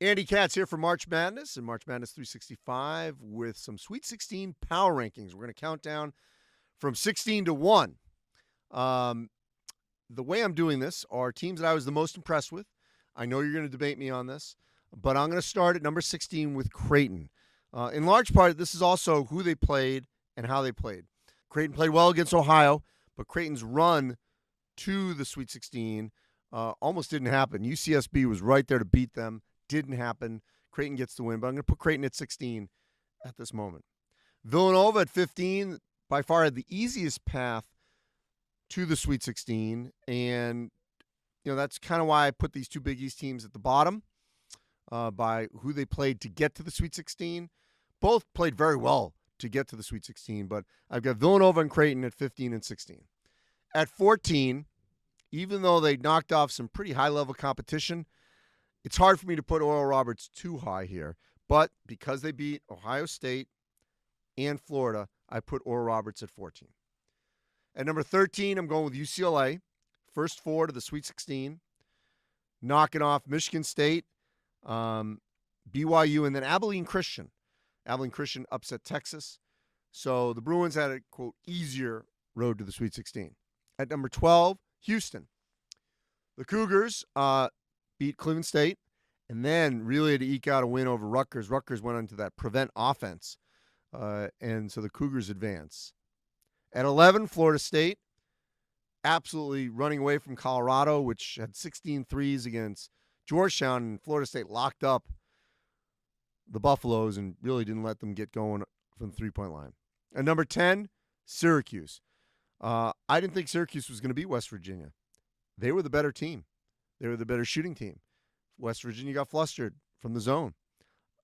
Andy Katz here for March Madness and March Madness 365 with some Sweet 16 power rankings. We're going to count down from 16 to 1. The way I'm doing this are teams that I was the most impressed with. I know you're going to debate me on this, but I'm going to start at number 16 with Creighton. In large part, this is also who they played and how they played. Creighton played well against Ohio, but Creighton's run to the Sweet 16 almost didn't happen. UCSB was right there to beat them. Didn't happen. Creighton gets the win, but I'm going to put Creighton at 16 at this moment. Villanova at 15, by far had the easiest path to the Sweet 16, and that's kind of why I put these two Big East teams at the bottom by who they played to get to the Sweet 16. Both played very well to get to the Sweet 16, but I've got Villanova and Creighton at 15 and 16. At 14, even though they knocked off some pretty high-level competition, it's hard for me to put Oral Roberts too high here, but because they beat Ohio State and Florida, I put Oral Roberts at 14. At number 13, I'm going with UCLA, first four to the Sweet 16, knocking off Michigan State, BYU, and then Abilene Christian. Abilene Christian upset Texas, so the Bruins had a, quote, easier road to the Sweet 16. At number 12, Houston. The Cougars beat Cleveland State, and then really had to eke out a win over Rutgers. Rutgers went into that prevent offense, and so the Cougars advance. At 11, Florida State, absolutely running away from Colorado, which had 16 threes against Georgetown, and Florida State locked up the Buffaloes and really didn't let them get going from the three-point line. At number 10, Syracuse. I didn't think Syracuse was going to beat West Virginia. They were the better team. They were the better shooting team. West Virginia got flustered from the zone.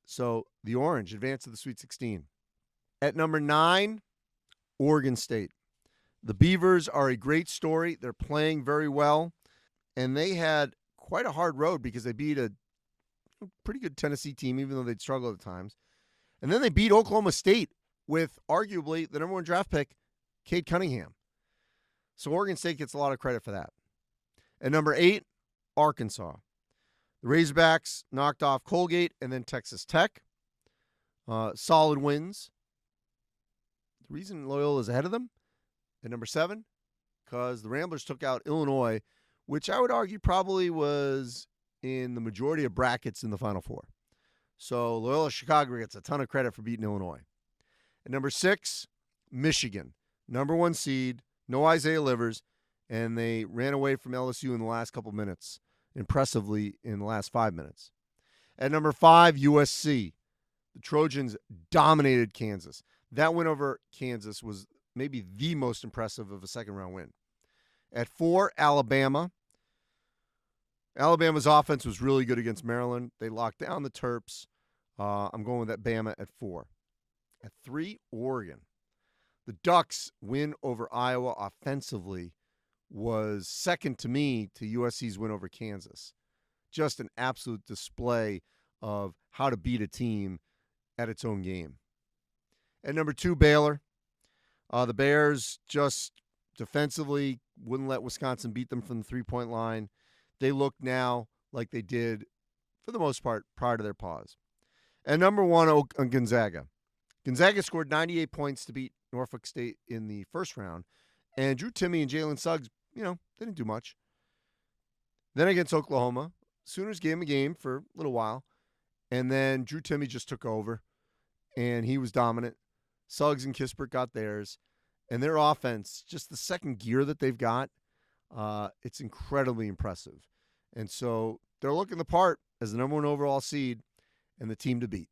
So the Orange advanced to the Sweet 16. At number 9, Oregon State. The Beavers are a great story. They're playing very well. And they had quite a hard road because they beat a pretty good Tennessee team, even though they'd struggle at times. And then they beat Oklahoma State with arguably the number 1 draft pick, Cade Cunningham. So Oregon State gets a lot of credit for that. At number 8, Arkansas. The Razorbacks knocked off Colgate and then Texas Tech. Solid wins. The reason Loyola is ahead of them at number 7, because the Ramblers took out Illinois, which I would argue probably was in the majority of brackets in the Final Four. So Loyola Chicago gets a ton of credit for beating Illinois. At number 6, Michigan. Number 1 seed, no Isaiah Livers, and they ran away from LSU in the last couple minutes, impressively in the last 5 minutes. At number 5, USC. The Trojans dominated Kansas. That win over Kansas was maybe the most impressive of a second-round win. At 4, Alabama. Alabama's offense was really good against Maryland. They locked down the Terps. I'm going with that Bama at 4. At 3, Oregon. The Ducks' win over Iowa offensively was second to me to USC's win over Kansas. Just an absolute display of how to beat a team at its own game. At number 2, Baylor. The Bears just defensively wouldn't let Wisconsin beat them from the three-point line. They look now like they did, for the most part, prior to their pause. And number 1, Gonzaga. Gonzaga scored 98 points to beat Norfolk State in the first round. And Drew Timme and Jalen Suggs, they didn't do much. Then against Oklahoma, Sooners gave him a game for a little while. And then Drew Timme just took over, and he was dominant. Suggs and Kispert got theirs. And their offense, just the second gear that they've got, it's incredibly impressive. And so they're looking the part as the number 1 overall seed and the team to beat.